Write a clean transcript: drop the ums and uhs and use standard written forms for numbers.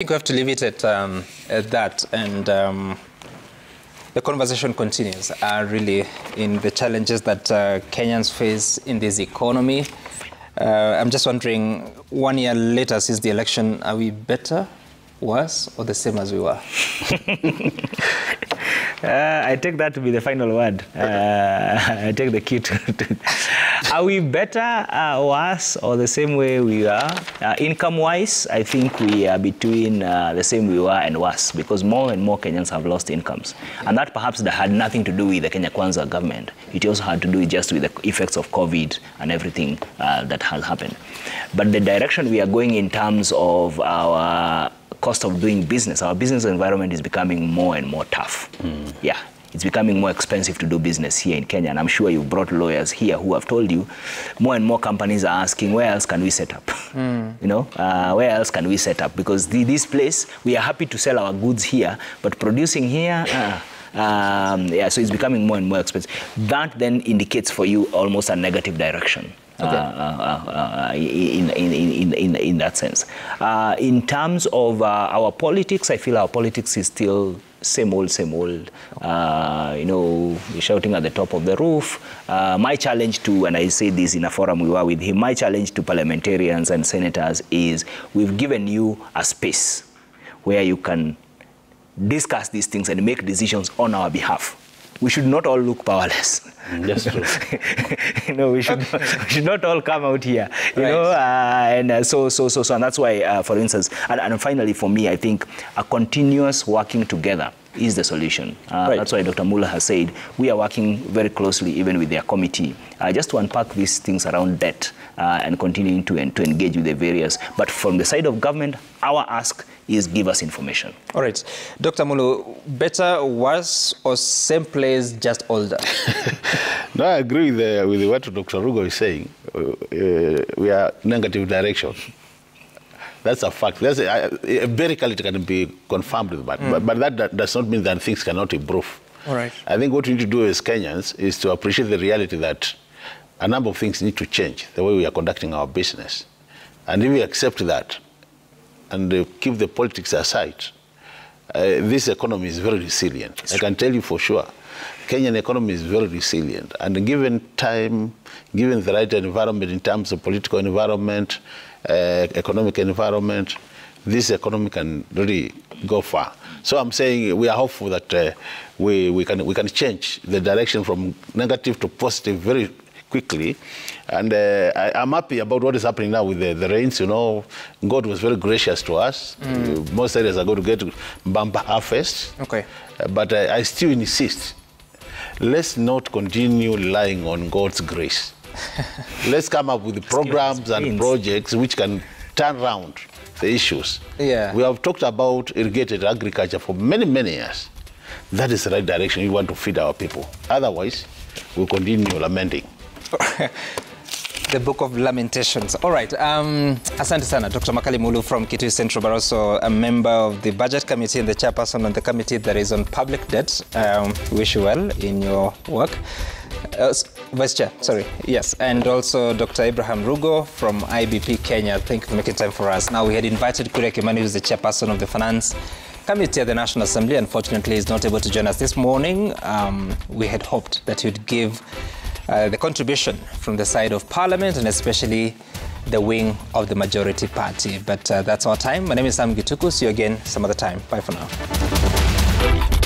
think we have to leave it at that, and the conversation continues really in the challenges that Kenyans face in this economy. I'm just wondering, 1 year later since the election, are we better, worse, or the same as we were? I take that to be the final word. I take the key to are we better, worse, or the same way we are? Income-wise, I think we are between the same we were and worse, because more and more Kenyans have lost incomes. And that perhaps that had nothing to do with the Kenya Kwanza government. It also had to do just with the effects of COVID and everything that has happened. But the direction we are going in terms of our cost of doing business, our business environment is becoming more and more tough. Yeah, it's becoming more expensive to do business here in Kenya, and I'm sure you've brought lawyers here who have told you more and more companies are asking, where else can we set up? You know, where else can we set up? Because this place, we are happy to sell our goods here, but producing here, yeah, so it's becoming more and more expensive. That then indicates for you almost a negative direction. Okay. In that sense. In terms of our politics, I feel our politics is still same old, same old. You know, shouting at the top of the roof. My challenge to, and I say this in a forum we were with him, my challenge to parliamentarians and senators is we've given you a space where you can discuss these things and make decisions on our behalf. We should not all look powerless. That's true. You know, we should not all come out here. You know, and so and that's why, for instance, and finally for me, I think a continuous working together is the solution. That's why Dr. Muller has said we are working very closely even with their committee just to unpack these things around debt and continuing to engage with the various. But from the side of government, our ask is give us information. All right. Dr. Mulu, better, worse, or same place, just older? No, I agree with what Dr. Rugo is saying. We are negative direction. That's a fact. That's empirically it can be confirmed with that. But that does not mean that things cannot improve. All right. I think what we need to do as Kenyans is to appreciate the reality that a number of things need to change the way we are conducting our business. And if we accept that and keep the politics aside, this economy is very resilient. I can tell you for sure. Kenyan economy is very resilient. And given time, given the right environment in terms of political environment, economic environment, this economy can really go far. So I'm saying we are hopeful that we can change the direction from negative to positive very quickly. And I'm happy about what is happening now with the rains. You know, God was very gracious to us. Most areas are going to get bumper harvest. Okay. But I still insist, let's not continue relying on God's grace. Let's come up with programs and projects which can turn around the issues. Yeah. We have talked about irrigated agriculture for many, many years. That is the right direction. We want to feed our people. Otherwise, we'll continue lamenting. The Book of Lamentations. All right. Asante sana, Dr. Makali Mulu from Kitui Central, but also a member of the Budget Committee and the chairperson of the committee that is on public debt. Wish you well in your work. Vice Chair, sorry. Yes. And also Dr. Abraham Rugo from IBP Kenya. Thank you for making time for us. Now, we had invited Kuria Kimani, who is the chairperson of the Finance Committee at the National Assembly. Unfortunately, he's not able to join us this morning. We had hoped that he'd give the contribution from the side of Parliament and especially the wing of the majority party. But that's our time. My name is Sam Gituku. See you again some other time. Bye for now.